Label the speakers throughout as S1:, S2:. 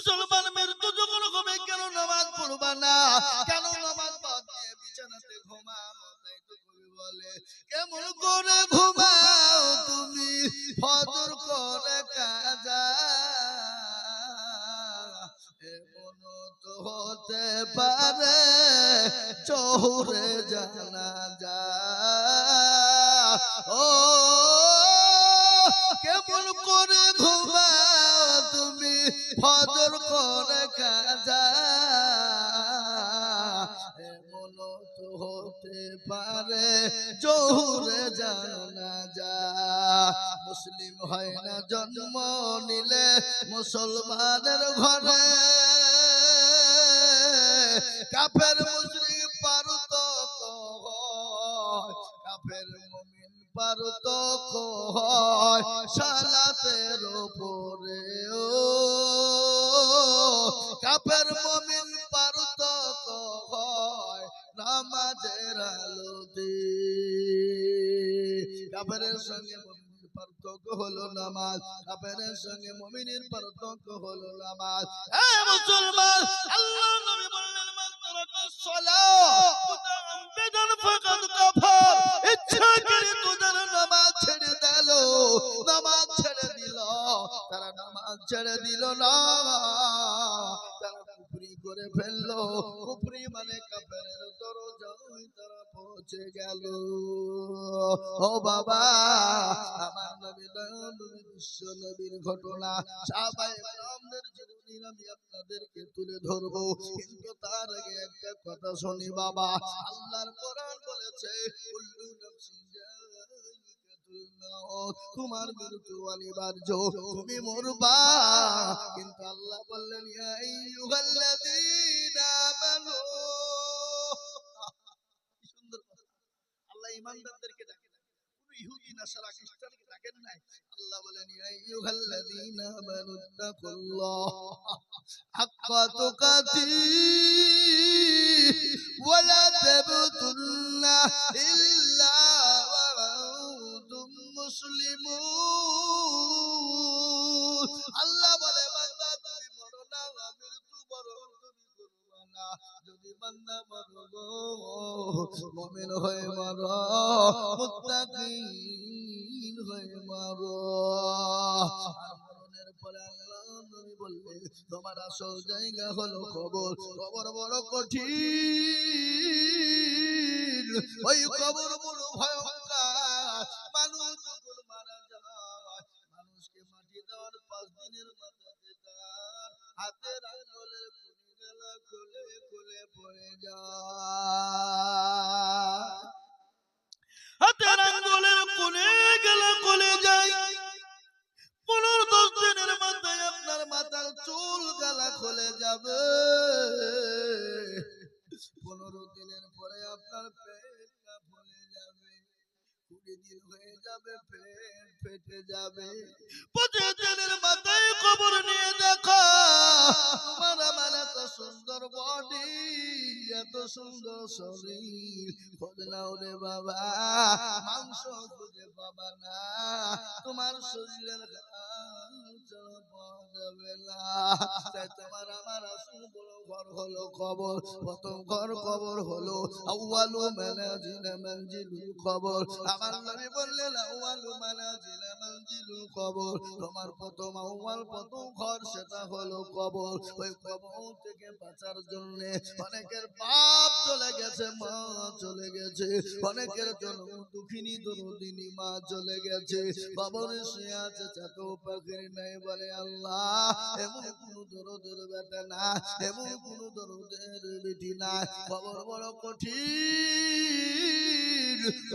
S1: মুসলমান মৃত্যু যখন হবে কেন নামাজ পড়বা না, কেন নামাজ বাদ দিয়ে বিছানাতে ঘুমাও? তাই তো কবি বলে কেমন করে ঘুমাও তুমি ফজর করে কাজা, এমন তো হতে পারে জোহরে জানাজা। ও কেমন করে ঘুমাও তুমি ফজর করে কাজা, এমন তো হতে পারে জোহরে জানাজা। মুসলিম হয় না জন্ম নিলে মুসলমানের ঘরে, কাফের মুশরিক পারতক হয়, কাফের মুমিন পারতক হয় সালাতের উপরে। ও কাফের মুমিন পারতক হয় নামাজের আলোতে। কাফেরের সঙ্গে মুমিনের পার্থক্য হলো নামাজ, কাফেরের সঙ্গে মুমিনের পার্থক্য হলো নামাজ। এ মুসলমান, আল্লাহ নবী বললেন মান তারাকা সালাহ মুতাআম্মিদান ফাকাদ কাফার, ইচ্ছা করে তোদের নামাজ ছেড়ে দিল, নামাজ ছেড়ে দিল, তারা নামাজ ছেড়ে দিল না, তারা কুফরি করে ফেললো। কুফরি মানে কাফেরের দরজায় তারা পৌঁছে গেল। ও বাবা, আমার নবী দয়ানবী বিশ্ব নবীর ঘটনা সাহাবায়ে কেরামদের জীবনী আমি আপনাদেরকে তুলে ধরবো, কিন্তু তার আগে একটা কথা শুনি বাবা। আল্লাহর কোরআন বলেছে কুল্লু নাফসিন যায়িকাতুল মাউত, তোমার মৃত্যু অনিবার্য, তুমি মরবা। কিন্তু আল্লাহ বললেন ইয়া আইয়ুহাল্লাযীনা আমানু, সুন্দর কথা, আল্লাহ ঈমানদারদেরকে ডাকেন, কোন ইহুদি নাসারা খ্রিস্টানকে ডাকেন নাই। আল্লাহ বলেন ইয়া আইয়ুহাল্লাযীনা আমানুত্তাকুল্লাহ হাক্কা তুকাতিহি ওয়া লা তামুতুন্না ইল্লা ওয়া আনতুম মুসলিমুন। আল্লাহ বলে বান্দা তুমি মরো না, মৃত্যু বরণ তুমি করবা না। যদি বান্দা মরো মুমিন হয়ে মরো, মুত্তাকিন হয়ে মরো। আর মরণের পরে আল্লাহ নবী বললেন তোমার আসল জায়গা হলো কবর। কবর বড় কঠিন, ওই কবর বড় ভয়ঙ্কর। মানুষ যখন মারা যায়, মানুষকে মাটি দেওয়ার 5 দিনের মাথাতে তার হাতের আঙুলের কুড়িগুলো খুলে খুলে পড়ে যায়, হাতের আঙ্গুলের কোণে গেলে কোলে যায়। 15-10 দিনের মাথায় আপনার মাথার চুল গালা খুলে যাবে। 15 দিনের পরে আপনার পেটটা ফুলে যাবে। 20 দিন হয়ে যাবে পেট ফেটে যাবে। 25 দিনের মাথায় কবর নিয়ে দেখো তোমার আমার এত সুন্দর বডি, এত সুন্দর শরীর, খোঁজ নাও রে বাবা, মাংস খুঁজে পাবা না, তোমার শরীরের পাওয়া যাবে না। তাই তোমার আমার আসল বড় ঘর হলো কবর। প্রথম ঘর কবর হলো আউয়ালু মানাজিলা মানজিলুল কবর। আমার নবী বললেন আউয়ালু মানাজিলা মানজিলুল কবর, তোমার প্রথম আউয়াল প্রথম ঘর সেটা হলো কবর। ওই কবর থেকে বাঁচার জন্য অনেকের বাপ চলে গেছে, মা চলে গেছে, অনেকের জন্য দুঃখিনী দরদিনী মা চলে গেছে, কবরে শুয়ে আছে চাটো পাখির নাই। বলে আল্লাহ এমন কোন দরদের বেটা না, এমন কোন দরদের বেটি না, কবর বড় কঠিন।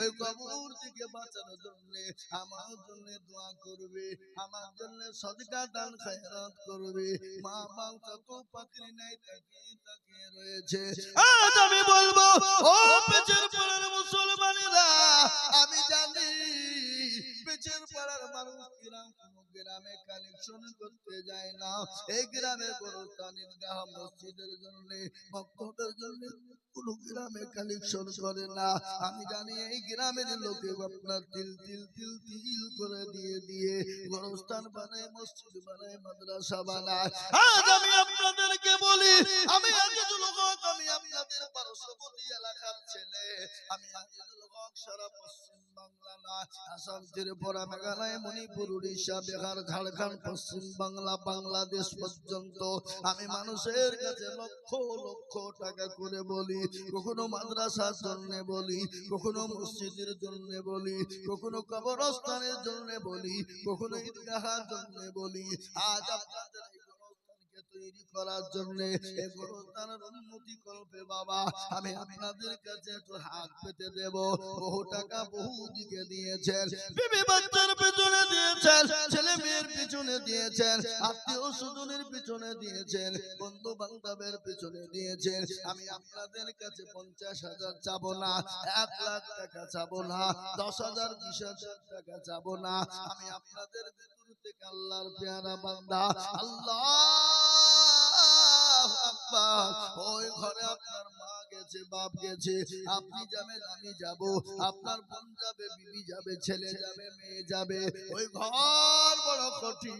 S1: ওই কবর থেকে বাঁচানোর জন্য আমার জন্য দোয়া করবে, আমার জন্য সদকা দান খায়রাত করবে। মা বাপ চাটো পাখির নাই তাকিয়ে তাকিয়ে রয়েছে। আজ আমি বলবো ও পেছনের পরের মুসলমানেরা, আমি জানি পেছের পাড়ার মানুষ কোন গ্রামে কালেকশন করতে যায় না। এই গ্রামে গোরস্থান ঈদগাহ মসজিদের জন্য ভক্তদের জন্য কোন গ্রামে কালেকশন করে না। আমি জানি এই গ্রামের লোকে আপনার তিল তিল তিল তিল করে দিয়ে দিয়ে গোরস্থান বানায়, মসজিদ বানায়, মাদ্রাসা বানায়। আজ আমি আপনাদেরকে বলি, আমি আজিজুল হক, আমি আপনাদের পার্শ্ববর্তী এলাকার ছেলে। আমি আজিজুল হক সারা পশ্চিম বাংলা না, আসাম, ত্রিপুরা, মেঘালয়, মণিপুর, উড়িষ্যা, বিহার, ঝাড়খণ্ড, পশ্চিম বাংলা, বাংলাদেশ পর্যন্ত আমি মানুষের কাছে লক্ষ লক্ষ টাকা করে বলি। কখনো মাদ্রাসার জন্য বলি, কখনো মসজিদের জন্য বলি, কখনো কবরস্থানের জন্য বলি, কখনো ঈদগাহের জন্য বলি। আজ আপনাদের তৈরি করার জন্য গোরস্থানের উন্নতি করবে বাবা, আমি আপনাদের কাছে একটু হাত পেতে দেব। বহু টাকা বহু দিকে দিয়েছেন, বিবি বাচ্চার পেছনে দিয়েছেন, ছেলে মেয়ের পিছনে দিয়েছেন, আত্মীয় স্বজনের পিছনে দিয়েছেন, বন্ধু বান্ধবের পিছনে দিয়েছেন। আমি আপনাদের কাছে 50,000 চাবো না, 1 লাখ টাকা চাবো না, 10,000 20,000 টাকা চাবো না। আমি আপনাদের ভিতর থেকে আল্লাহর পেয়ারা বান্দা, আল্লাহ ওই ঘরে আপনার মা গেছে, বাপ গেছে, আপনি যাবেন, আমি যাব, আপনার বোন যাবে, বিবি যাবে, ছেলে যাবে, মেয়ে যাবে। ওই ঘর বড় কঠিন,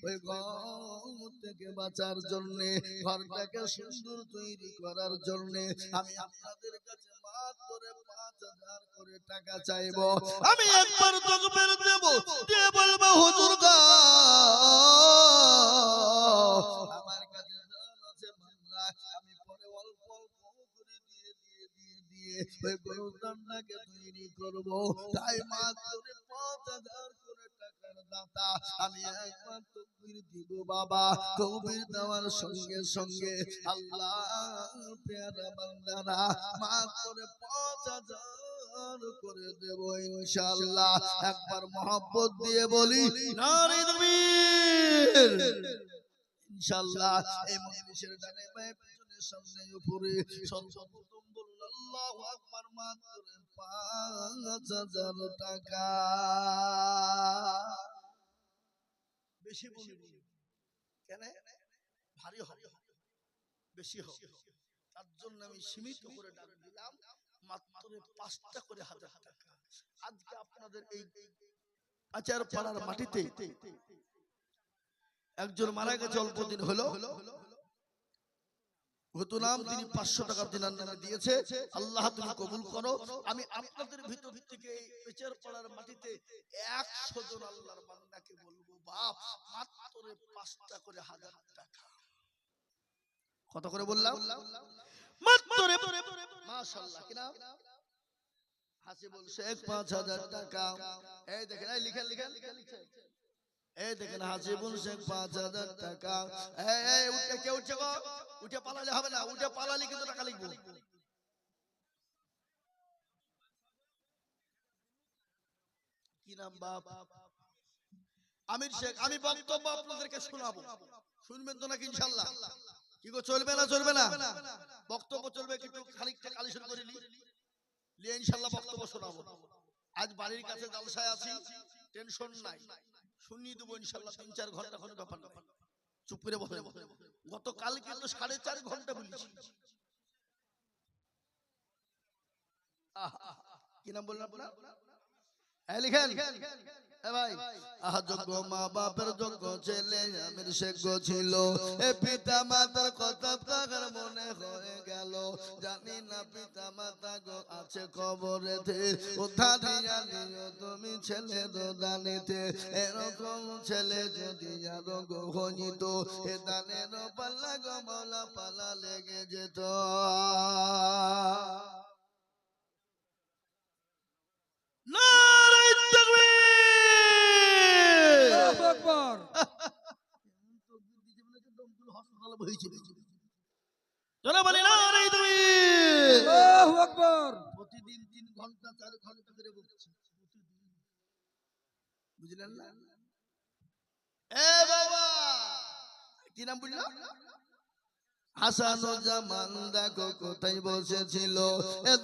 S1: ওই ঘর থেকে বাঁচার জন্য, ঘরটাকে সুন্দর তৈরি করার জন্য আমি আপনাদের কাছে মাত্র 5,000 করে টাকা চাইবো। আমি একবার তকবীর দেব, দিয়ে বলবো হুজুর গো আমার কাছে আছে বাংলা, আমি পরে অল্প অল্প করে দিয়ে ওই গোরস্থানটাকে তৈরি করব। তাই মাত্র 5,000 করে টাকার দাতা। আমি একবার তকবীর দিব বাবা, তকবীর দেওয়ার সঙ্গে সঙ্গে আল্লাহ পেয়ারা বান্দারা মাত্র 5,000 করে দেব ইনশাআল্লাহ। একবার মহব্বত দিয়ে বলি নারে তাকবীর। ইনশাআল্লাহ এই মজলিসের ডানে বায়ে পিছনে সামনে উপরে সর্বপ্রথম বলুন আল্লাহু আকবার। মাত্র 5,000 টাকা। বেশি বলিনি কেন, ভারী হবে, বেশি হবে, তার জন্য আমি সীমিত করে ডাক দিলাম মাত্র 5টা করে 1,000 টাকা। আজকে আপনাদের এই আচার পাড়ার মাটিতে একজন মারা গেছে, অল্প দিন হলো, হতুনাম তিনি 500 টাকা দিনার নামে দিয়েছে। আল্লাহ তুমি কবুল করো। আমি আপনাদের ভিতর থেকে এই পেচার পাড়ার মাটিতে 100 জন আল্লাহর বান্দাকে বলবো বাপ মাত্র 5টা করে 1,000 টাকা। কত করে বললাম? মাত্র মাশাআল্লাহ কি নাম? হাসিবুল শেখ 5,000 টাকা। এই দেখেন, এই লিখেন লিখেন লিখেন, এই দেখেন হাসিবুল শেখ 5,000 টাকা। এই উঠে কে উঠছে গো? উঠে পালালে হবে না, উঠে পালালে কিন্তু টাকা লিখবো। কি নাম বাপ? আমির শেখ। আমি বক্তব্য আপনাদেরকে শোনাবো, শুনবেন তো নাকি ইনশাআল্লাহ? কি গো চলবে না চলবে না? বক্তব্য চলবে, কিন্তু খানিকটা কালেকশন করে নিয়ে ইনশাআল্লাহ বক্তব্য শোনাবো। আজ বাড়ির কাছে জালসায় আছি, টেনশন নাই, শুনিয়ে দেবো ইনশাআল্লাহ। 3-4 ঘন্টা কোনো ব্যাপার না, চুপ করে বসে। গতকাল কিন্তু 4.5 ঘন্টা বলেছি। কি নাম বললেন আপনার? লিখেন ভাই। যোগ্য মা বাপের যোগ্য ছেলে আমির শেখ ছিল। এ পিতা মাতার কথা তার মনে হয়ে গেল, জানি না পিতা মাতা গো আছে কবরেতে, উদ্ধার দিয়া নিও তুমি ছেলে দানিতে। এরকম ছেলে যদি আরো গো হইত, এ দানের পাল্লা গো মৌলা পালা লেগে যেত। প্রতিদিন 3 ঘন্টা 4 ঘন্টা করে বলছি, বুঝলেন না? এ বাবা কি নাম বললো? হাসানুজ্জামান দেখো কোথায় বসেছিল,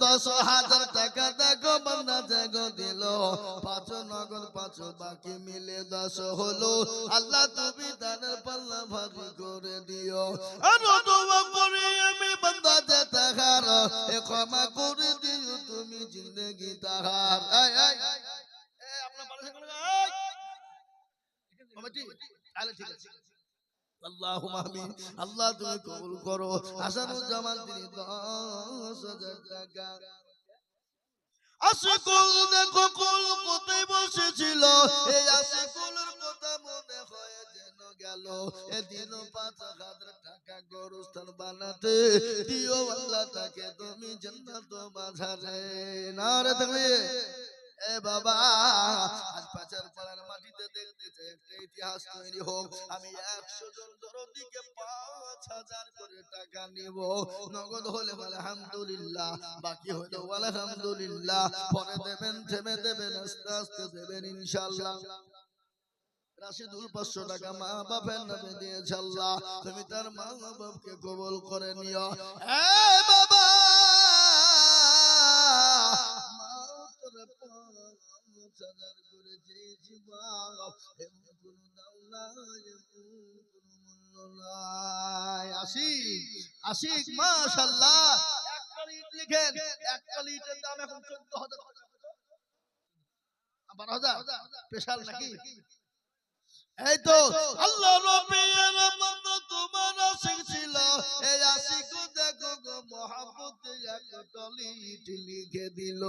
S1: 10,000 টাকা দেখো বান্দা দেখো দিল, 5 নগদ 5 বাকি মিলে 10 হলো। আল্লাহ তুমি দানের পাল্লা ভারী করে দিও, আর দোয়া করি আমি বান্দা যে তাহার, ক্ষমা করে দিও তুমি জিন্দেগি তাহার। আপনার পাশে কোন কমিটি তাহলে ঠিক আছে। আল্লাহুম্মা আমিন। আল্লাহ তুমি কবুল করো। হাসানুজ্জামান তিনি 10,000 টাকা। আশিকুল দেখো কুল কোথায় বসেছিল, এই আশিকুলের কথা মনে হয় যেন গেল, এদিন 5,000 টাকা গোরস্থান বানাতে দিও আল্লাহ তাকে তুমি জান্নাত বাজারে। নারে তাকবীর। এ বাবা, আজ পাচার পাড়ার মাটিতে দেখতে চাই একটা ইতিহাস তৈরি হোক। আমি 100 জন দরদিকে 5,000 করে টাকা নিব, নগদ হলে আলহামদুলিল্লাহ, বাকি হলে আলহামদুলিল্লাহ, পরে দেবেন থেমে দেবেন আস্তে আস্তে দেবেন ইনশাআল্লাহ। রাশিদুল 500 টাকা মা বাপের নামে দিয়েছে আল্লাহ, তুমি তার মা বাপকে কবুল করে নিও। এ বাবা, মা তোরে 5,000 করে দিয়েছি বাপ, এমন কোনো দাম নাই, এমন কোনো মূল্য নাই। আশিক মাশাআল্লাহ, একটা ইট লিখেন, একটা ইটের দাম এখন 14,000 12,000 স্পেশাল নাকি? এই তো আল্লাহ নবীর বান্দা তোমার আশিক ছিল, এই আশিক দেখো গো মহব্বতে একটা ইট লিখে দিল,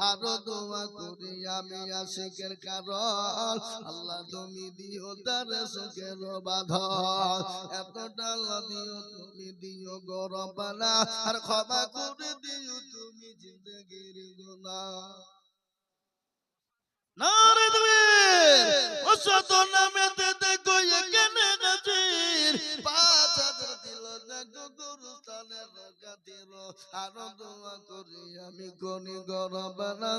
S1: আরো দোয়া করি আমি আশিকের কারণ, আল্লাহ তুমি দিও তার সুখের বাঁধন, এতটা আল্লাহ দিও তুমি দিও গো রব্বানা, আর ক্ষমা করে দিও তুমি জিন্দেগির গুনাহ। নারে তাকবীর। ওসত নামেতে দেখো এখানে গাজির, 5,000 দিল দেখো গুরুস্থানের গাদির, আরো দোয়া করি আমি কোনি গরবানা,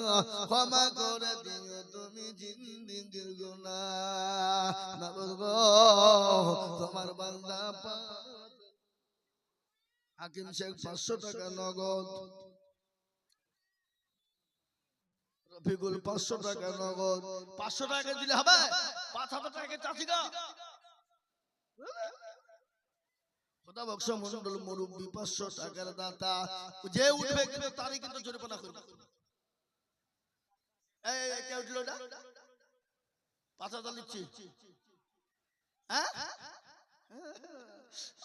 S1: ক্ষমা করে দিও তুমি জিন্দেগির গুনাহ। মাবুদ গো তোমার বান্দা হাকিম শেখ 500 টাকা নগদ, রফিকুল 500 টাকা নগদ। 500 টাকা দিলে হবে? 5,000 টাকা চাচি গা। খোদা বক্স মন্ডল মুরব্বি 500 টাকার দাতা, যে উঠবে কিন্তু তারই কিন্তু জরিমানা করবে। এই কে উঠলো এটা? 5,000 দিচ্ছি। হ্যাঁ?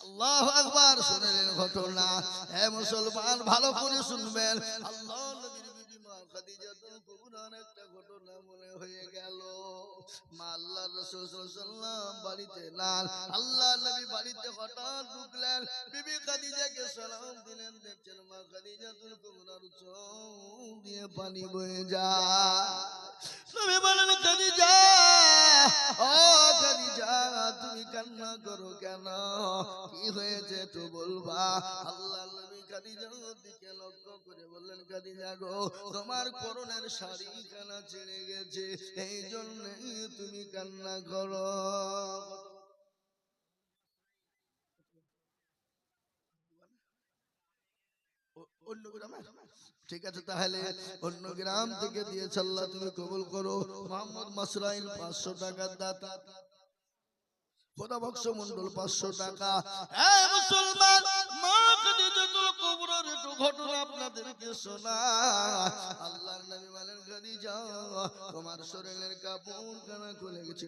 S1: আল্লাহু আকবার। শুনলেন ঘটনা? হে মুসলমান ভালো করে শুনবেন। আল্লাহ নবীর বিবি মা খাদিজাতুল কুবরার একটা ঘটনা মনে হয়ে গেল। মা আল্লাহর রাসূল সাল্লাল্লাহু আলাইহি ওয়াসাল্লাম বাড়িতে না, আল্লাহ নবী বাড়িতে হঠাৎ ঢুকলেন, বিবি খাদিজাকে সালাম দিলেন, দেখছেন মা খাদিজাতুল কুবরার চোখ দিয়ে পানি বয়ে যায়। নবী বলেন, খাদিজা, ও খাদিজা, তুমি কান্না করো কেন? কি হয়েছে একটু বলবা? আল্লাহ নবী খাদিজার দিকে লক্ষ্য করে বললেন, খাদিজা গো, তোমার পরনের শাড়ি খানা ছিঁড়ে গেছে, এই জন্য তুমি কান্না করো। অন্য গ্রামে? ঠিক আছে, তাহলে অন্য গ্রাম থেকে দিয়েছে আল্লাহ তুমি কবুল করো। মোহাম্মদ মাসরাইল 500 টাকার দাতা, খোদা বক্স মন্ডল 500 টাকা। এই মুসলমান, মা খাদিজাতুল কুবরার একটু ঘটনা আপনাদেরকে শোনাই। আল্লাহর নবী বলেন, খাদিজা তোমার শরীরের কাপড় খানা খুলে গেছে।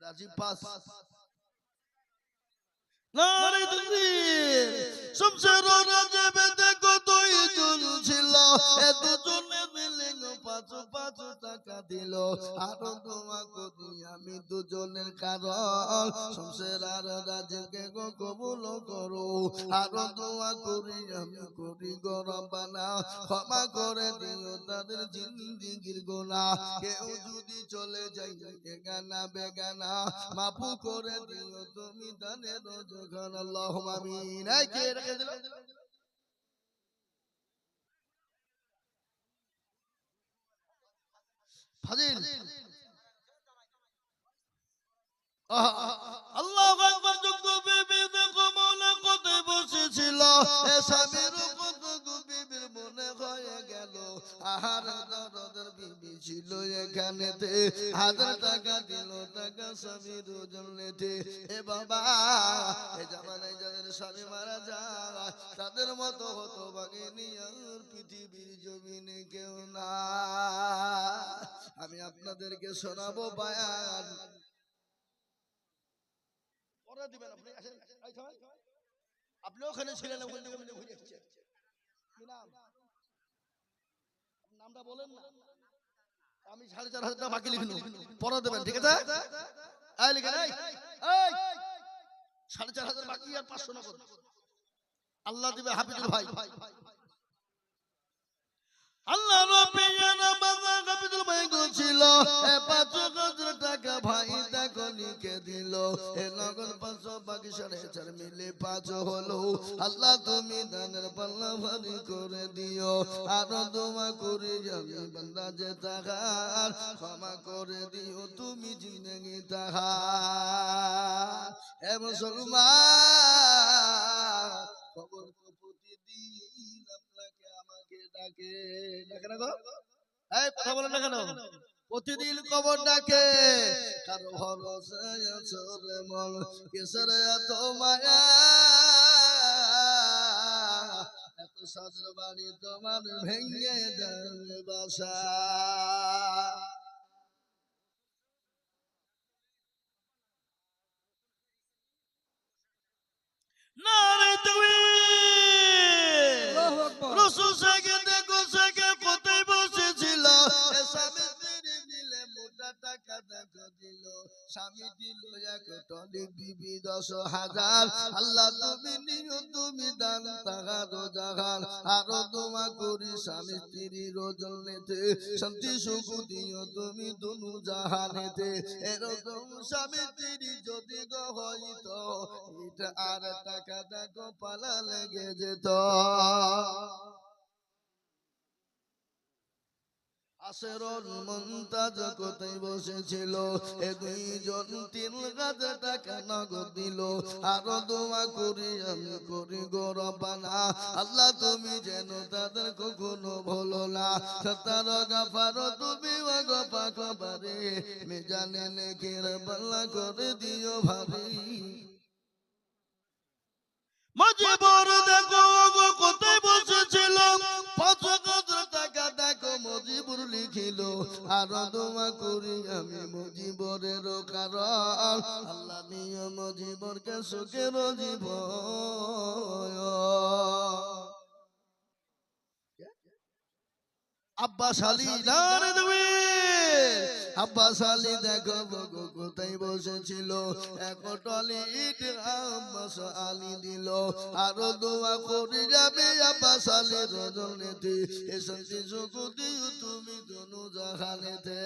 S1: রাজীব পাস। নারে তাকবীর। শমশের রাজবে দেখো দুইজন ছিল, এ দুজনে মিলে 5 টাকা দিল, আরো দোয়া করি আমি দুজনের কারণ, শমশের আর রাজকে গো কবুল করো, আরো দোয়া করি আমি করি গো রব্বানা, ক্ষমা করে দিও তাদের জিন্দেগির গুনাহ, কেউ যদি চলে যায় বেগানা বেগানা, মাফু করে দিও তুমি তাদের যখন। আল্লাহুম্মা আমিন। এই কে রেখে দিল? ফাজিল। আল্লাহু আকবার। যোগ্য বিবি দেখো স্বামীর কত বিবির মনে হয়ে গেল আহার দরদের বিবি ছিল এখানেতে 1000 টাকা দিল টাকা স্বামীর জন্যতে। এ বাবা এ জামানায় যাদের স্বামী মারা যায় তাদের মতো হতভাগিনী আর পৃথিবীর জমিনে কেউ না। আমি আপনাদেরকে শোনাবো বায়ান, পরে দিবেন আপনি। আসেন, আপনি ওখানে ছিলেন, ওখান থেকে ঘুরে এসেছেন। কি নাম? নামটা বলেন না। আমি 4500 টাকা বাকি লিখুন, পরে দেবেন, ঠিক আছে? এই লিখেন, এই 4500 বাকি আর 500 নগদ আল্লাহ দিবে হাফিজুল ভাই। আল্লাহ নবী নামাজ হাফিজুল ভাই ছিল 5000 টাকা ভাই দেখো লিখে দিল। এ নগদ 500 বাকি 4.5 মিলে 5 হলো। আল্লাহ তুমি দানের পাল্লা ভারী করে দিও, আর দোয়া করি আমি বান্দা যে তাহার ক্ষমা করে দিও তুমি জিন্দগি তাহার। এ মুসলমান খবর তো প্রতিদিন আপনাকে আমাকে ডাকে, ডাকে না গো? এই কথা বলেন না কেন? প্রতিদিন কবর ডাকে। কারো ভরসায় আছো রে মন, কিসের এত মায়া? এত সাদের বাড়ি তোমার ভেঙে যাবে বাসা। নারে তাকবীর, রাসূল সাকে দেখো সাকে কোথায় বসেছিল। স্বামী স্ত্রী মিলে মোটা টাকা দেখো দিল। স্বামী দিল 1 টলি, বিবি 10,000। আল্লাহ তুমি নিও তুমি দান তাহারো জাহান। আরো দোয়া করি স্বামী স্ত্রীর জন্যতে শান্তি সুখ দিও তুমি দুনু জাহানেতে। এরকম স্বামী স্ত্রী যদি গো হইতো এটা আর টাকা দেখো পালা লেগে যেত। আসরুল মুনতাজ কোথায় বসেছিল। এ 2 জন 3000 টাকা নগদ দিল। আরো দোয়া করি আমি করি গো রব্বানা, আল্লাহ তুমি যেন তাদের কখনো ভুলো না। সত্তার গাফার তুমি ও গো পাক বারে, মিজানে নেকির পাল্লা করে দিও ভারী। মজিবর দেখো গো কোথায় বসেছিল। 5000 টাকা দেখো মজিবুর লিখিল। আর দোয়া করি আমি মজিবরের কারণ, আল্লাহ নিয়ে মজিবরকে সুখের জীবন। আব্বাস আলী নারে তাকবীর, আব্বাস আলী দেখো গো কোথায় বসেছিল। 1 টলি ইট আব্বাস আলী দিল। আরো দোয়া করি যাবে আব্বাস আলীর জন্যতে, এ শান্তি সুখ দিও তুমি দুনু জাহানেতে।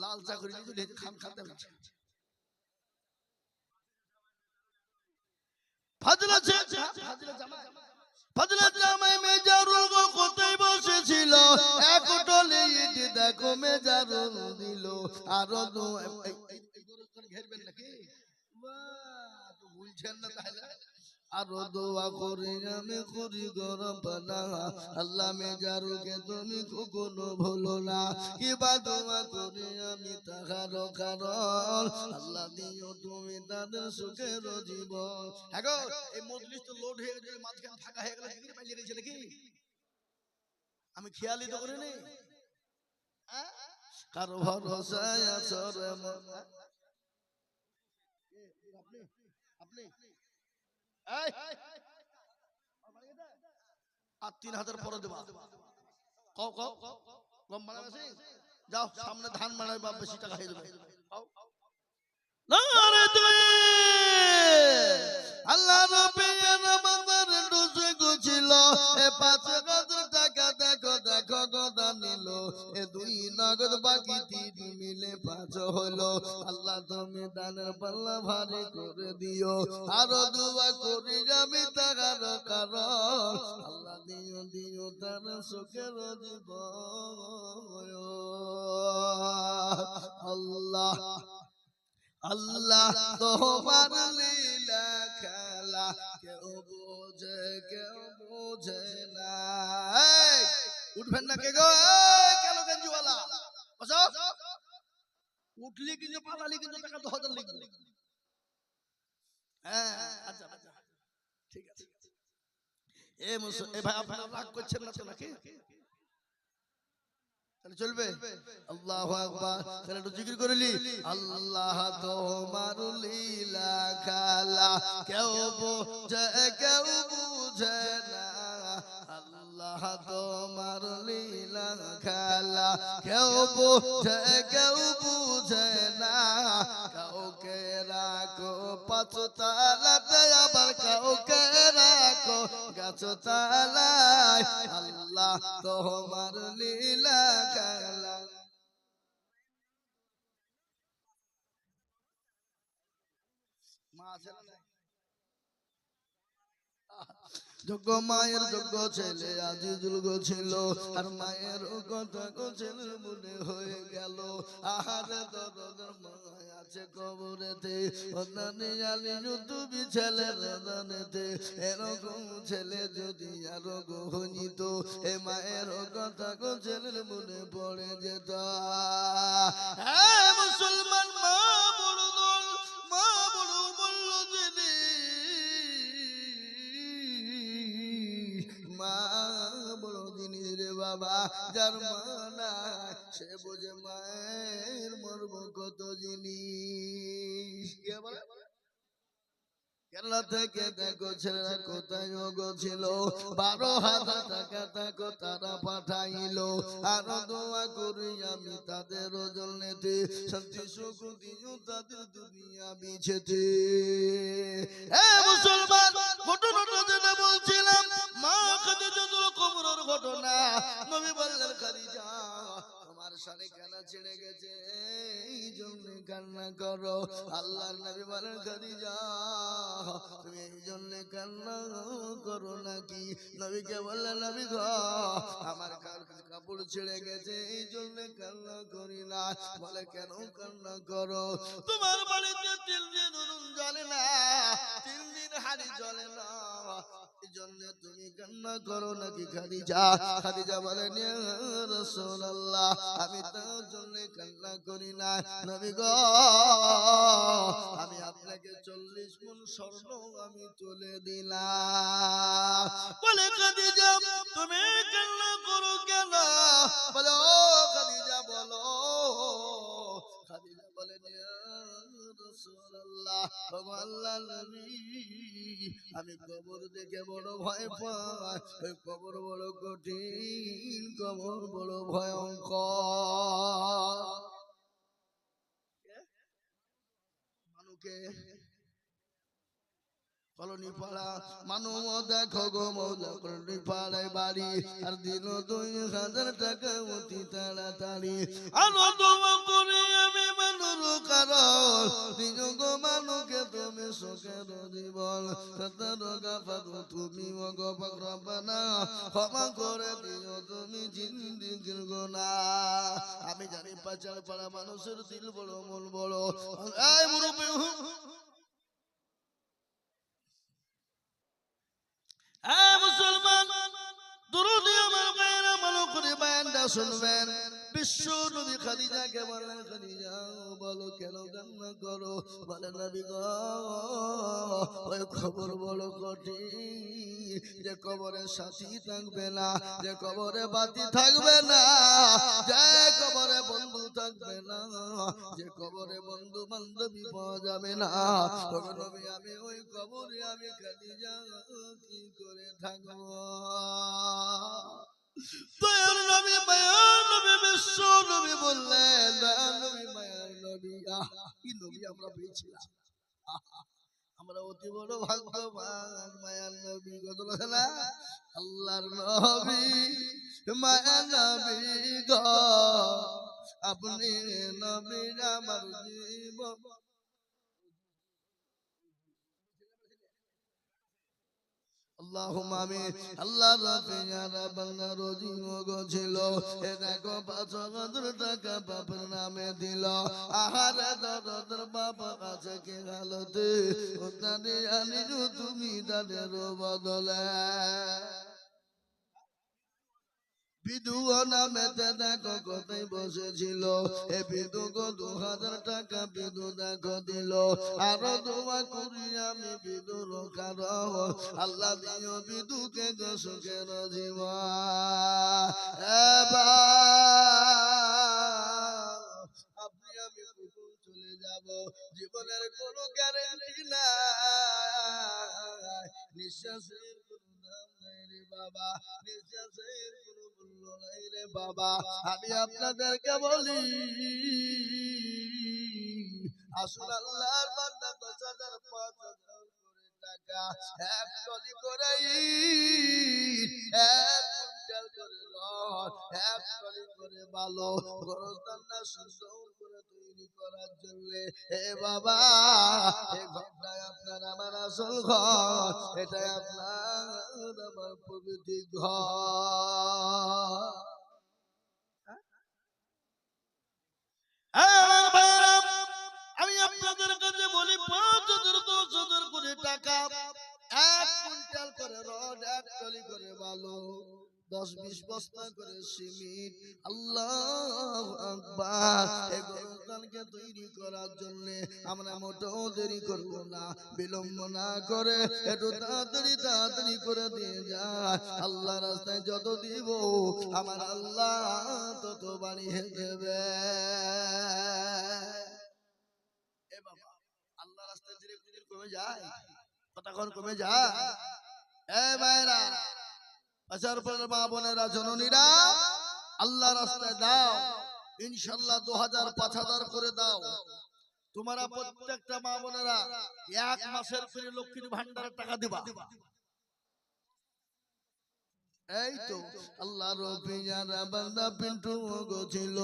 S1: লাল চাকরি দিলে খান খাতে পারছে। ফাজলা জামাই, ফাজলা জামাই মেজারুল গো কোথায় বসেছিল। 1 টলি ইট দেখো মেজারুল দিল। আরো ঘেরবেন নাকি? বাহ, তো বুঝছেন না তাহলে। আরো দোয়া করি আমি করি গো রব্বানা, আল্লাহ মেজারুলকে তুমি কখনো ভুলো না। কিবা দোয়া করি আমি তাহার কারণ, আল্লাহ দিও তুমি তাদের সুখের জীবন। হ্যাঁ গো, এই মজলিস তো লোড হয়ে গেছে, মাঝখানে ফাঁকা হয়ে গেল, এদিকে পালিয়ে গেছে নাকি? আমি খেয়ালই তো করিনি। কারো ভরসায় আছো রে মন, আপনি আপনি আর 3000 পরে দেবা। কও কও কম মারা বেশি, যাও সামনে ধান মারাই বা বেশি টাকা হয়ে যাবে। নারে তাকবীর, আল্লাহ নবী নামাজের ডুজে গুছিল। 5000 টাকা দেখো দেখো গদা নিল। 2 নগদ বাকি 3 মিলে 5 হলো। আল্লাহ তুমি দানের পাল্লা ভারী করে দিও। আরো দোয়া করি আমি তাহার কারণ, আল্লাহ দিও দিও তার সুখের জীবন। আল্লাহ আল্লাহ তোমার লীলা খেলা কেউ বোঝে না। উঠবেন না কে গো? কেন গেঞ্জিওয়ালা বসো। উঠলি কিন্তু পালালি কিন্তু টাকা 10,000 লিখবে। হ্যাঁ আচ্ছা আচ্ছা ঠিক আছে। এ ভাই আপনারা রাগ করছেন না তো নাকি? তাহলে চলবে। আল্লাহু আকবার। তাহলে একটু জিকির করলি। আল্লাহ তোমার লীলা খেলা কেউ বুঝে না। আল্লাহ তোমার লীলা খেলা কেউ বুঝে না। কাউকে রাখো পাঁচতলাতে আবার কাউকে রাখো গাছতলায়। আল্লাহ তোমার লীলা খেলা। মা আছে না নাই? যোগ্য মায়ের যোগ্য ছেলে আজিজুল গো ছিল, আর মায়ের কথা গো ছেলের মনে হয়ে গেল। আহারে দরদের মায় আছে কবরেতে, অন্যান্য আলী তুমি ছেলের রাদানেতে। এরকম ছেলে যদি আরো গো হইত, এ মায়ের কথা গো ছেলের মনে পড়ে যেত। হ্যাঁ মুসলমান মা বড় দল, মা বড় বলল যিনি, মা বড় জিনিস রে বাবা। যার মা নাই সে বোঝে মায়ের মর্ম কত জিনিস। কে বলে? কেরালা থেকে দেখো ছেলেরা কোথায় ছিল, 12,000 টাকা তাকে তারা পাঠাইলো। আরো দোয়া করি আমি তাদের জন্যে, শান্তি সুখ দিও তাদের দুনিয়া বিছেতে। মুসলমান ঘটনাটা যেটা বলছিলাম, মা খাদিজাতুল কুবরার ঘটনা। নবী বললেন খাদিজা তোমার শাড়ি কেন ছেড়ে গেছে, এই জন্য কান্না করো। আল্লাহর নবী বলেন খাদিজা তুমি এই জন্য কান্না করো নাকি? নবীকে বললেন নবী গো আমার কাপড় ছেড়ে গেছে এই জন্য কান্না করি না। বলে কেন কান্না করো? তোমার বাড়িতে 3 দিন উনুন জ্বলে না, 3 দিন হাড়ি জ্বলে না, এই জন্য তুমি কান্না করো নাকি খাদিজা? খাদিজা বলেন ইয়া রাসূলুল্লাহ আমি তার জন্য কান্না করি না। নবী গো আমি আপনাকে 40 মণ স্বর্ণ আমি তুলে দিলাম। বলে খাদিজা তুমি কান্না করো কেন? বলে ও খাদিজা বলো। খাদিজা বলেন ইয়া রাসূলুল্লাহ ও আল্লাহর নবী আমি কবর দেখে বড় ভয় পাই। ওই কবর বড় কঠিন, কবর বড় ভয়ঙ্কর। মানুকে কলোনি পাড়া মানুষ দেখো গো মৌলা কলোনি পাড়ায় বাড়ি, আর দিল 2,000 টাকা অতি তাড়াতাড়ি। আরো দোয়া করি আমি মানুষ কারণ দিল গো মানুষকে তুমি সুখের জীবন সতর গাফার তুমি গো রব্বানা ক্ষমা করে দিও তুমি জিন্দেগির গুনাহ। আমি জানি পাচার পাড়া মানুষের দিল বড় মন বড়। এই মুরব্বি মুসলমান দুরুদি আমার গায়রা মানো করে বায়ানটা শুনবেন। বিশ্ব নবী খাদিজাকে বলেন খাদিজা বলো কেন কান্না করো? বলে নবী গো ওই খবর বড় কঠিন, যে কবরে সাথী থাকবে না, যে কবরে বাতি থাকবে না, যে কবরে বন্ধু থাকবে না, যে কবরে বন্ধু বান্ধবী পাওয়া যাবে না। নবী আমি ওই কবরে আমি খাদিজা কি করে থাকবো? দয়ার নবী মায়ার নবী বিশ্ব নবী বললেন দয়ার নবী মায়ার নবী কি নবী আমরা পেয়েছিলাম। আমরা অতি বড় ভাগ্যবান। মায়ার নবী কত না আল্লাহর নবী মায়ার নবী গো আপনি নবী আমার জীবন। আল্লাহুম্মা আমিন। আল্লাহ রাব্বিনা বান্দা রোজি ছিল এ দেখো 5,000 টাকা বাপের নামে দিল আহারে দরদের বাবা কাছে কে হালতে ওদানে আনিজু তুমি তাদের বদলে বিধু নামেতে দেখো কোথায় বসেছিল এ বিধুকে 2,000 টাকা বিধু দেখো দিল আরো দোয়া করি আমি বিধুর কারণ আল্লাহ দিও বিধুকে গো সুখের জীবন আপনি আমি কখন চলে যাব জীবনের কোনো গ্যারান্টি নাই নিঃশ্বাসের কোনো দাম নাই রে বাবা নিঃশ্বাসের কোনো মূল্য নাই রে বাবা আমি আপনাদেরকে বলি আসুন আল্লাহর বান্দা 10,000 5,000 করে টাকা এক টলি করে এক কুইন্টাল করে রড এক টলি করে বালো গরস্থানটা সুন্দর করে তৈরি করার জন্য এ বাবা এই ঘরটাই আপনার আমার আসল ঘর এটাই আপনার আমার পবিত্র ঘর আমি আপনাদের কাছে বলি 5,000 10,000 করে টাকা এক কুইন্টাল করে রড এক টলি করে বালো 10-20 বস্তা করে সিমেন্ট আল্লাহু আকবার এই গরুকে তৈরি করার জন্য আমরা মোটেও দেরি করব না বিলম্ব না করে একটু তাড়াতাড়ি করে দিয়ে যায় আল্লাহ রাস্তায় যত দিব আমার আল্লাহ তত বাড়িয়ে দেবে এ বাবা আল্লাহ রাস্তায় ধীরে ধীরে কমে যায় কতক্ষণ কমে যায় এ ভাইরা আসার পর মা বোনেরা জননীরা আল্লাহ রাস্তায় দাও ইনশাআল্লাহ 2,000 5,000 করে দাও তোমরা প্রত্যেকটা মা বোনেরা এক মাসের করে লক্ষ্মীর ভান্ডারের টাকা দিবা এই তো আল্লাহ রবিয়ারা বান্দা পিন্টু গছিল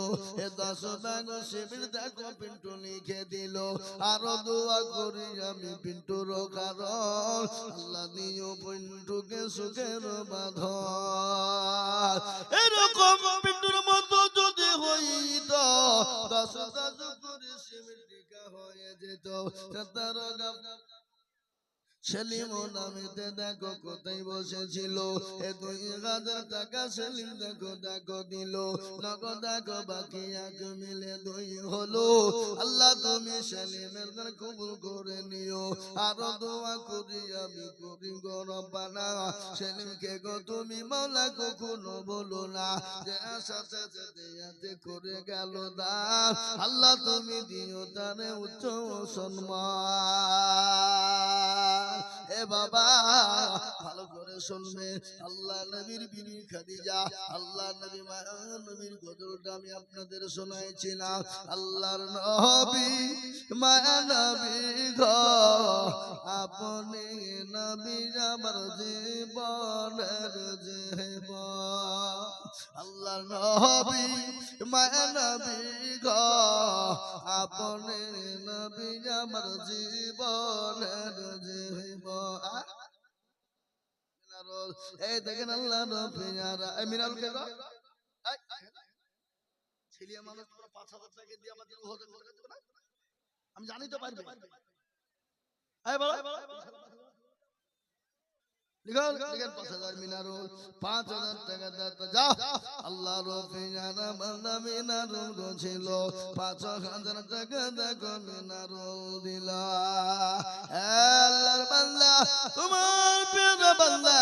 S1: এ 10 টাকা শিবির দেখো পিন্টু লিখে দিল আরো দোয়া করি আমি পিন্টুর কারণ আল্লাহ দিও পিন্টুকে সুখের বাঁধন এরকম পিন্টুর মতো যদি হইত 10 টাকা করে শিবির টিকা হয়ে যেত 17 সেলিম নামেতে দেখো কোথায় বসেছিল এ 2,000 টাকা সেলিম দেখো দেখো দিল নগদ দেখো বাকি এক মিলে 2 হলো আল্লাহ তুমি সেলিমের কবুল করে নিও আরো দোয়া করি আমি করি গো রব্বানা সেলিমকে গো তুমি মাওলা কখনো বলো না যে আশাতে যেতে করে গেল দান আল্লাহ তুমি দিও তারে উচ্চ সম্মান এ বাবা ভালো করে শুনবে আল্লাহ নবীর বিবি খাদিজা আল্লাহ নবী মায়ের নবীর গজলটা আমি আপনাদের শোনাইছিলাম আল্লাহর নবী মায়া নবী গো আপনি নবী আমার জীবনের জীবন আল্লাহর নবী মায়া নবী গো আপনি নবী আমার জীবনের জীবন এই দেখেন আল্লাহ নবিয়ারা এই মিনাল কে গো ছেলিয়া মানুষ তোমরা 5,000 টাকা দিয়ে আমাদের হতে করতে দেবে না আমি জানি তো পারবে এই বলো লিখল লিখেন 5,000 মিনারুল 5,000 টাকা দাও যাও আল্লাহ রবিয়ারা বান্দা মিনারুল গছিল 5,000 টাকা দেখো মিনারুল দিলা আল্লাহর বান্দা তোমার প্রিয় বান্দা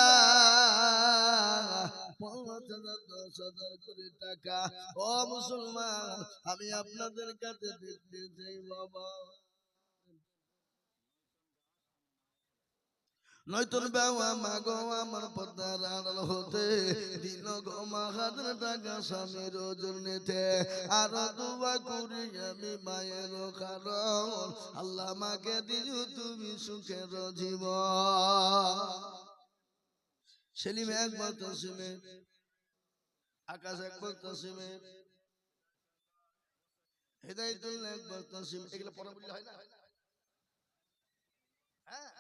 S1: 5,000 10,000 করে টাকা ও মুসলমান আমি আপনাদের কাছে দেখতে চাই বাবা নয়তন বাবা মাগো আমার পর্দার আড়াল হতে দিল গো মা 1,000 টাকা স্বামীর জন্যতে আর দোয়া করি আমি মায়ের কারণ আল্লাহ মাকে দিও তুমি সুখের জীবন সেলিম একবার তসিমে আকাশ একবার তসিমে হেদায়েতুল্লাহ একবার তসিম এগুলো পড়া বললে হয় না হ্যাঁ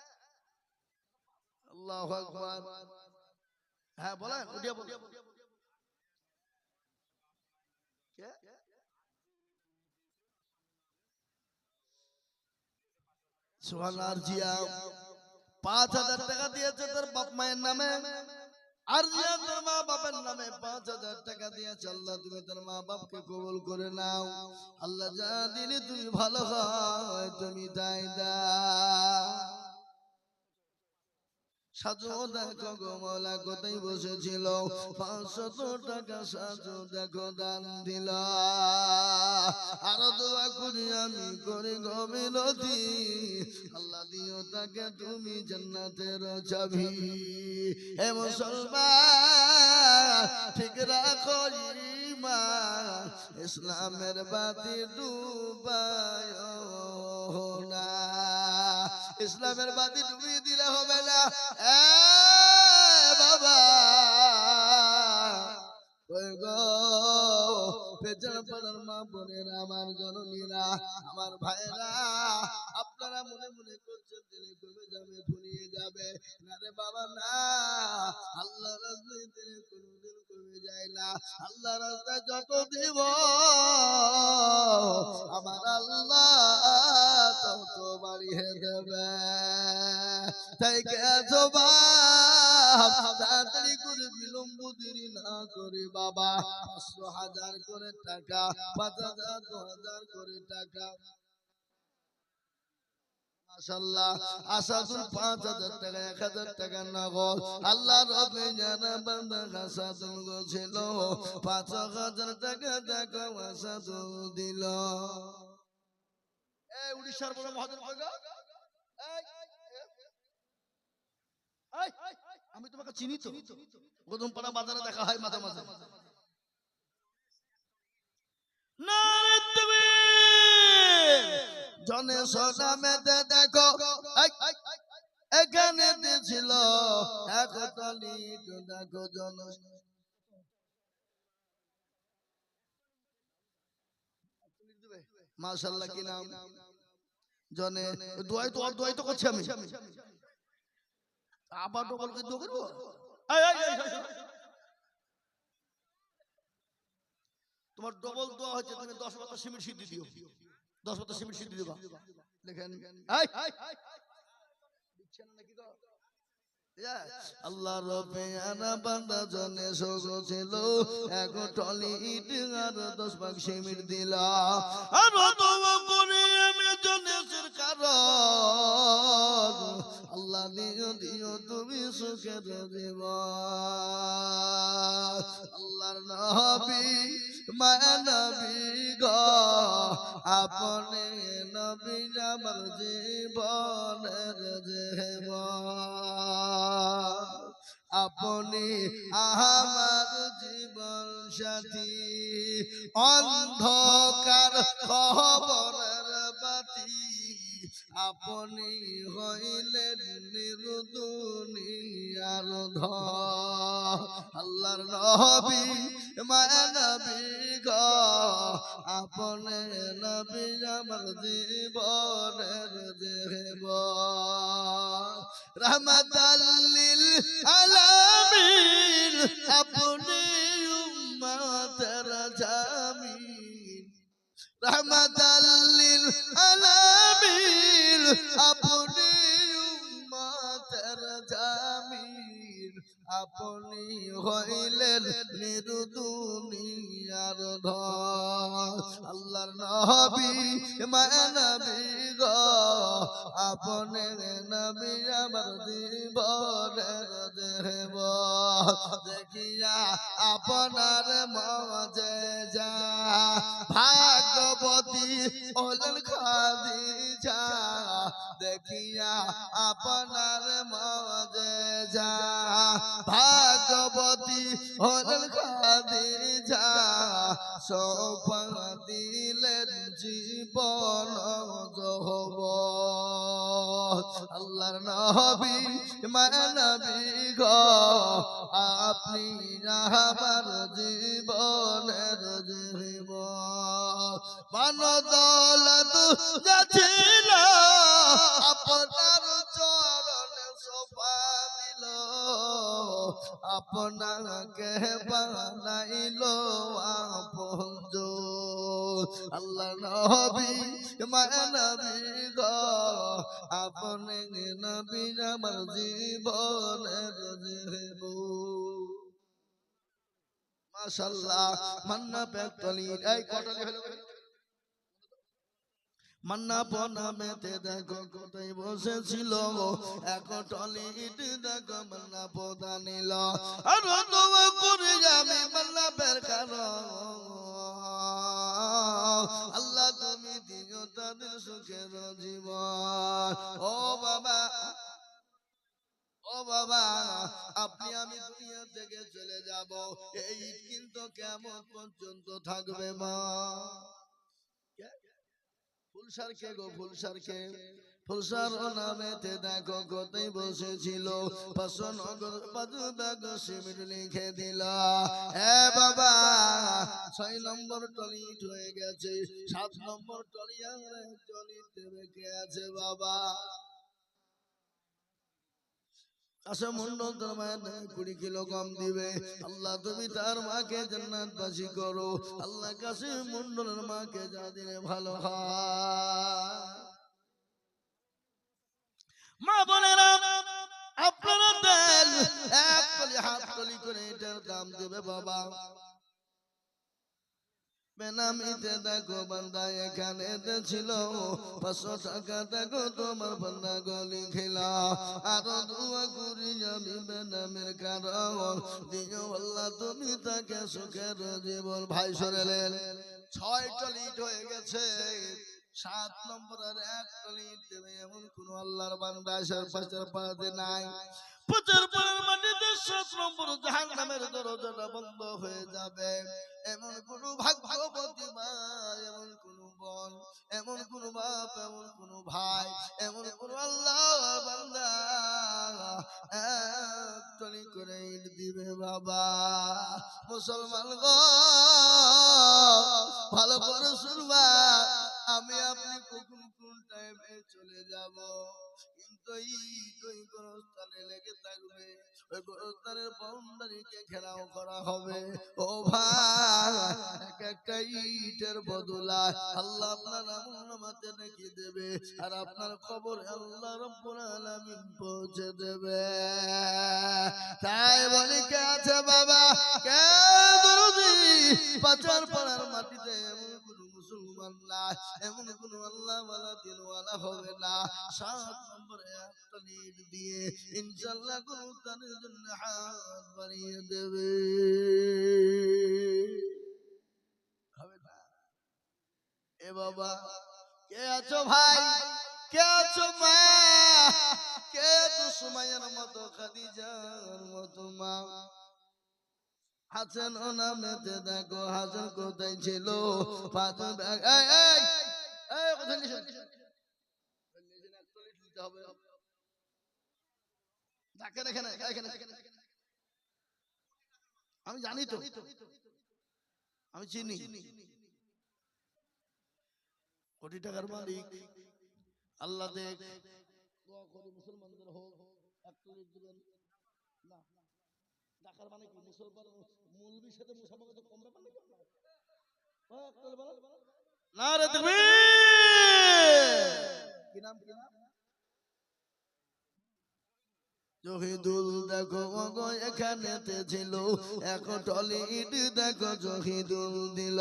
S1: আল্লাহু আকবার। হ্যাঁ বলেন, উঠিয়া বলেন। সুবহানাল্লাহ। জিয়া 5000 টাকা দিয়েছে তার বাপ মায়ের নামে, আর জিয়া তার মা বাবার নামে 5000 টাকা দিয়েছে। আল্লাহ তুমি তার মা বাপকে কবুল করে নাও। আল্লাহ যা দিলে তুমি ভালো হয় তুমি তাই দাও। সাজু দেখো গো মৌলা কোথায় বসেছিল, 500 টাকা সাজু দেখো দান দিল। আরো দোয়া করি আমি করি গো মিনতি, আল্লাহ দিও তাকে তুমি জান্নাতের চাবি। হে মুসলমান ঠিক রাখো ঈমান, ইসলামের বাতি ডুবায়ো না। ইসলামের বাতি ডুবিয়ে দিলে হবে না। বাবা ওই গো পেছন পাড়ার মা বোনেরা, আমার জননীরা, আমার ভাইরা, আপনারা মনে মনে করছেন দিলে কমে যাবে, ফুরিয়ে যাবে। না রে বাবা না, আল্লাহ রাস্তায় দিলে কোনোদিন কমে যায় না। আল্লাহ রাস্তায় যত দিব আমার আল্লাহ তত বাড়িয়ে দেবে। তাই গেছো বাপ, তাড়াতাড়ি করে বিলম্ব দেরি না করে বাবা 500 1000 করে টাকা, 5000 2000 করে টাকা। মাশাআল্লাহ আসাদুল 5000 টাকা 1000 টাকা নগদ। আল্লাহ রবে জানা বান্দা আসাদুল গোছিল 5000 টাকা দেখো আসাদুল দিল। এই উড়িষ্যার বড় মহাজন কইগো, আমি তোমাকে চিনি তো, গোদমপাড়া বাজারে দেখা হয় মাঝে মাঝে। জনে সোনামেতে দেখো এখানে ছিল এক তলি, দেখো জন মাশাআল্লাহ কি নাম জনে দোয়াই তো করছি আমি, আবার ডবল কি দোয়া করবো? তোমার ডবল দোয়া হচ্ছে, তুমি 10 পাতা সিমেন্ট সিদ্ধি দিও, 10 পাতা সিমেন্ট সিদ্ধি দিবা। দেখেন আল্লাহ রবে আনা বান্দা জনে সোগো ছিল এক টলি ইট আর 10 ভাগ সিমেন্ট দিলা। আর দোয়া করে আমি জনেসের কারণ আল্লাহ দিও দিও তুমি সুখের জীবন। আল্লাহর নবী মায়া নবী গো, আপনি নবী আমার জীবনের জীবন, আপনি আমার জীবন সাথী, অন্ধকার কবরের বাতি, আপনি হইলেন নির্দুনিয়ার ধন। আল্লাহর নবী মায়া নবী গো, আপনি নবী আমার জীবনের জীবন, রহমাতাল লিল আলামিন, আপনি উম্মতের জামিন, রহমাতাল লিল আলামিন, আপনি উম্মতের জামিন, আপনি হইলেন নির্দুনিয়ার ধন। আল্লাহর নবী মায়া নবী গো, আপনি নবী আমার জীবনের জীবন। দেখিয়া আপনার মুজিজা ভাগ্যবতী হলেন খাদিজা, দেখিয়া আপনার মুজিজা ভাগ্যবতী হলেন খাদিজা, সৌপা দিলেন জীবন যৌবন। আল্লাহর নবী মায়া নবী গো, আপনি আমার জীবনের জীবন। মান দৌলত যা ছিল আপনার চরণে সোপা দিল, আপনাকে বানাইলো আপনজন। আল্লাহ নবী মায়া নবী গো, আপনি নবী আমার জীবনের জীবন। মাশাআল্লাহ। মান্না পেটলি এই কটলি হলো মান্না পনামেতে দেখো কোথায় বসেছিল, এক টলি ইট দেখো মান্না পোদা নিল, আর দোয়া করে আমি মান্না পের কারণ আল্লাহ তুমি দিও তাদের সুখের জীবন। ও বাবা, ও বাবা, আপনি আমি দুনিয়া থেকে চলে যাব, এই ইট কিন্তু কেমন পর্যন্ত থাকবে মা। ফুলসার কে গো, ফুলসার কে? ফুলসার নামেতে দেখো কোথায় বসেছিল, 500 নগর 5 ব্যাগ সিমেন্ট লিখে দিল। এ বাবা, 6 নম্বর টলি হয়ে গেছে, 7 নম্বর টলি আর টলি দেবে কে আছে বাবা? কাসেম মন্ডল তার মায়ের নামে 20 কিলো কম দিবে। আল্লাহ তুমি তার মাকে জান্নাতবাসী করো। আল্লাহ কাসেম মন্ডলের মাকে যা দিলে ভালো হয়। মা বোনেরা, আপনারা দেন, এক টলি হাত টলি করে এটার দাম দেবে বাবা। বেনামিতে দেখো বান্দা এখানে ছিল, 500 টাকা দেখো তোমার বান্দা গলি খেলা। আরো দোয়া করি আমি বেনামের কারণ, দিও আল্লাহ তুমি তাকে সুখের জীবন। ভাই সরেলেন, 6 টলি ইট হয়ে গেছে, 7 নম্বর আর 1 টলি ইট দেবে এমন কোন আল্লাহর বান্দা আসার পাশের পাড়াতে নাই। পূজার পরের মাটিতে 7 নম্বর জাহান্নামের দরজাটা বন্ধ হয়ে যাবে। এমন কোন ভাগ্যবতী মা, এমন কোন বোন, এমন কোন বাপ, এমন কোন ভাই, এমন কোন আল্লাহর বান্দা এক টলি করে ইট দিবে বাবা। মুসলমান গো, ভালো করে শুনবা, আমি আপনি কখন কোন টাইমে চলে যাব, কিন্তু ওই গোরস্থানে লেগে থাকবে, ওই গোরস্থানের বাউন্ডারিকে ঘেরাও করা হবে। ও ভাই, এক একটা ইটের বদলায় আল্লাহ আপনার আমলনামাতে নাকি দেবে, আর আপনার কবরে আল্লাহ রাব্বুল আলামিন পৌঁছে দেবে। তাই বলি কে আছে বাবা, কে দরদি পাচার পাড়ার মাটিতে এমন কোন মুসলমান না, এমন কোন আল্লাহ ওয়ালা দিনওয়ালা হবে না, 7 নম্বরে একটা ইট দিয়ে ইনশাআল্লাহ গোরস্থানের জন্য হাত বাড়িয়ে দেবে। হবে না? এ বাবা, কে আছো ভাই, কে আছো মা, কে আছো সুমাইয়ার মতো, খাদিজার মতো মা? হাসান ও নামেতে দেখো, হাসান কোথায় ছিল, 5 ব্যাগ কোথায় নিছেন? আমি জানি তো, আমি চিনি, কোটি টাকার মালিক আল্লাহ। দেখ, দোয়া করি মুসলমানদের হোক, একটু দিবেন না। টাকার মানে কি? মুসলমান মৌলবীর সাথে মুসলমান তো কম ব্যাপার নাকি? না রে তাকবীর। কি নাম, কি নাম? জহিদুল দেখো গো এখানেতে ছিল, এক টলি ইট দেখো জহিদুল দিল।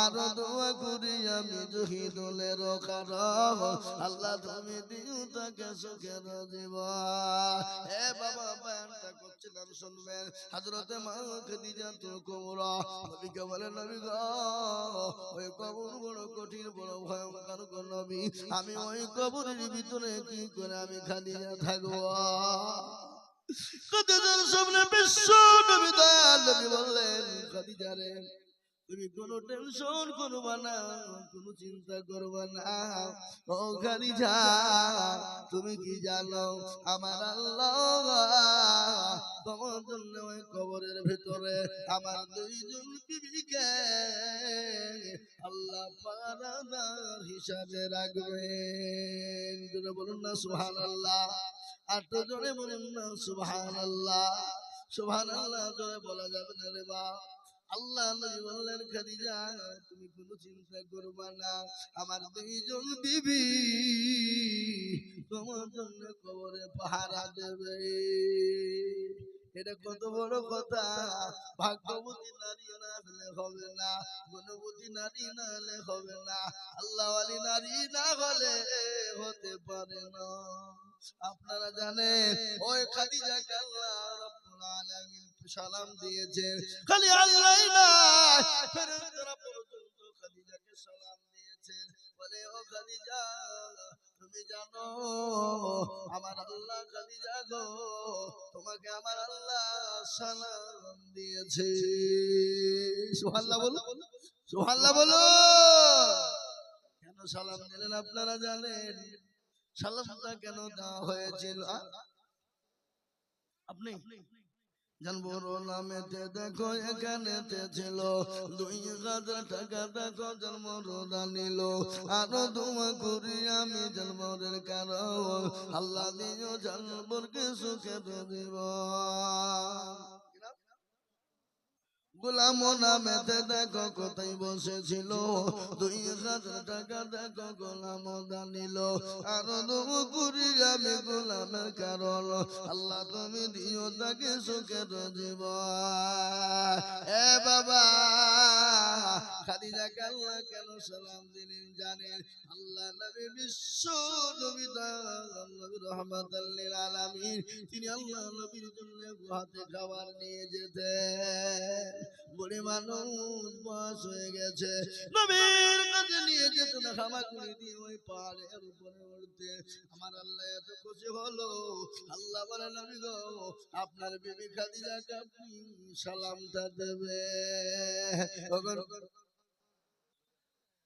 S1: আর দোয়া করি আমি জহিদুলের কারণ, আল্লাহ তুমি দিও তাকে সুখের জীবন। হে বাবা, বয়ানটা করছিলাম শুনবেন। হযরতে মা খাদিজাতুল কুবরা নবীকে বলেন, নবী গো, ওই কবর বড় কঠিন, বড় ভয়ঙ্কর গো নবী, আমি ওই কবরের ভিতরে কি করে আমি খাদিজা থাকবো? খাদিজার সামনে বিশ্ব নবী দয়াল নবী বললেন, খাদিজা রে, তুমি কোনো টেনশন করবা না, কোনো চিন্তা করবা না। ও খাদিজা, তুমি কি জানো, আমার আল্লাহ তোমার জন্য ওই কবরের ভিতরে আমার 2 জন বিবিকে আল্লাহ পাহারাদার হিসাবে রাখবেন। বলুন না সুবহানাল্লাহ। 8 জনে বলুন না সুবহানাল্লাহ। সুবহানাল্লাহ জোরে বলা যাবে না রে বাপ। আল্লাহ নবী বললেন খাদিজা তুমি কোনো চিন্তা করবা না, আমার দুইজন বিবি তোমার জন্য কবরে পাহারা দেবে। এটা কত বড় কথা। ভাগ্যবতী নারী না হলে হবে না, গুণবতী নারী না হলে হবে না, আল্লাহওয়ালি নারী না হলে হতে পারে না। আপনারা জানেন ওই খাদিজাকে আল্লাহ রাব্বুল আলামিন সালাম দিয়েছেন, খালি আল্লাহই না ফেরেশতারা পর্যন্ত খাদিজাকে সালাম দিয়েছেন। বলে ও খাদিজা তুমি জানো আমার আল্লাহ খাদিজা গো তোমাকে আমার আল্লাহ সালাম দিয়েছে। সুবহানাল্লাহ বলো, সুবহানাল্লাহ বলো। কেন সালাম দিলেন আপনারা জানেন? সালামটা কেন দেওয়া হয়েছিল আপনি জানবো? নামেতে দেখো এখানেতে ছিল 2000 টাকা, দেখো জন্মরোদা নিল আরো দুমা করি আমি জন্মরের কারণ আল্লাহ দিও জন্মরকে সুখে দিব। গোলাম নামেতে দেখো কোথায় বসেছিল 2000 টাকা, দেখো গোলাম দানিল আরো দুমা করি আমি গোলামের কারণ আল্লাহ তুমি দিও তাকে সুখের জীবন। এ বাবা খাদিজাকে আল্লাহ কেন সালাম দিলেন জানেন? আল্লাহ নবী বিশ্ব নবী নবী রাহমাতাল লিল আলামিন, তিনি আল্লাহ নবীর জন্য হাতে খাবার নিয়ে যেতেন। বুড়ি মানুষ বয়স হয়ে গেছে, নবীর কাছে নিয়ে যেত না খামাগুড়ি দিয়ে ওই পাহাড়ের উপরে উঠতে। আমার আল্লাহ এত খুশি হলো, আল্লাহ বলে নবী গো আপনার বিবি খাদিজাকে আপনি সালামটা দেবে।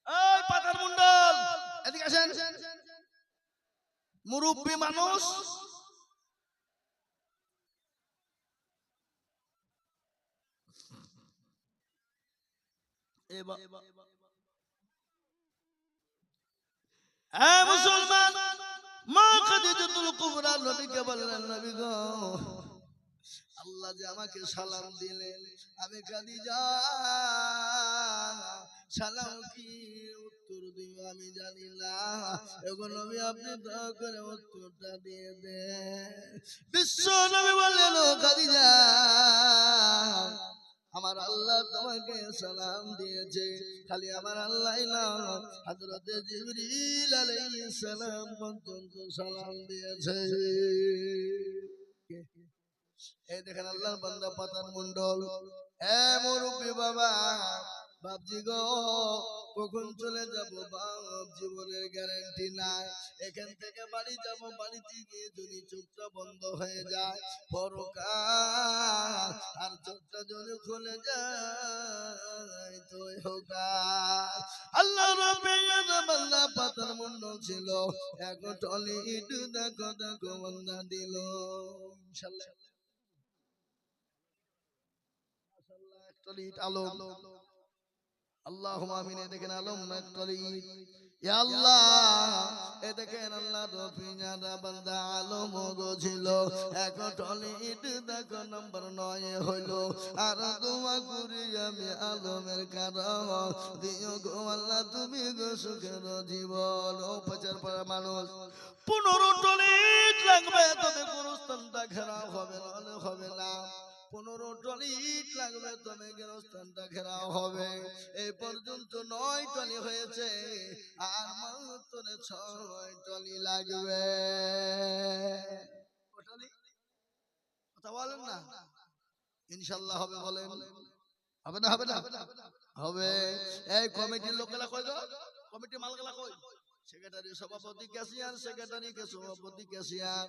S1: এই পাতার মুন্ডল এদিকে আসেন, মুরব্বী মানুষ মুসলমান মা খাদিজাতুল কুবরা নবীকে বললেন নবী গো আল্লাহ যে আমাকে সালাম দিলেন, আমি খাদিজা সালাম কি উত্তর দিব আমি জানি না, এখন নবী আপনি দয়া করে উত্তরটা দিয়ে দেন। বিশ্ব নবী বললেন ও খাদিজা আমার আল্লাহ তোমাকে সালাম দিয়েছে, খালি আমার আল্লাহ না হযরতে জিবরিল আলাইহিস সালাম পর্যন্ত সালাম দিয়েছে। এই দেখেন আল্লাহর বান্দা পাতার মন্ডল। এ মুরব্বি বাবা বাপজি গো কখন চলে যাব বাপ জীবনের গ্যারান্টি নাই। এখান থেকে বাড়ি যাব, বাড়িতে গিয়ে যদি চোখটা বন্ধ হয়ে যায় পরকাল, আর চোখটা যদি খুলে যায় তো হোকাল। আল্লাহ রাব্বুল বান্দা পাতার মন্ডল ছিল, এক টলি ইট দেখো দেখো বান্দা দিল। ইনশাআল্লাহ আলম আল্লাহুম্মা আমিন। দেখেন আলম না টলি ইয়া আল্লাহ, এ দেখেন আল্লাহ রফিজাদা বান্দা আলম গো ছিল, এক টলি ইট দেখো নম্বর 9 হইল আর দোয়া করি আমি আলমের কারণ দিও গো আল্লাহ তুমি গো সুখের জীবন। ও পাচার পাড়া মানুষ 15 টলি ইট লাগবে তবে গোরস্থানটা ঘেরাও হবে, নাহলে হবে না। 15 টলি ইট লাগবে তবে গোরস্থানটা ঘেরাও হবে। এই পর্যন্ত 9 টলি হয়েছে আর মাত্র 6 টলি লাগবে। কথা বলেন না ইনশাআল্লাহ হবে, বলেন হবে না? হবে না? হবে। এই কমিটির লোকেরা কই গো? কমিটি মালগুলা কই? সেক্রেটারি সভাপতি ক্যাশিয়ার, সেক্রেটারি কে সভাপতি ক্যাশিয়ার।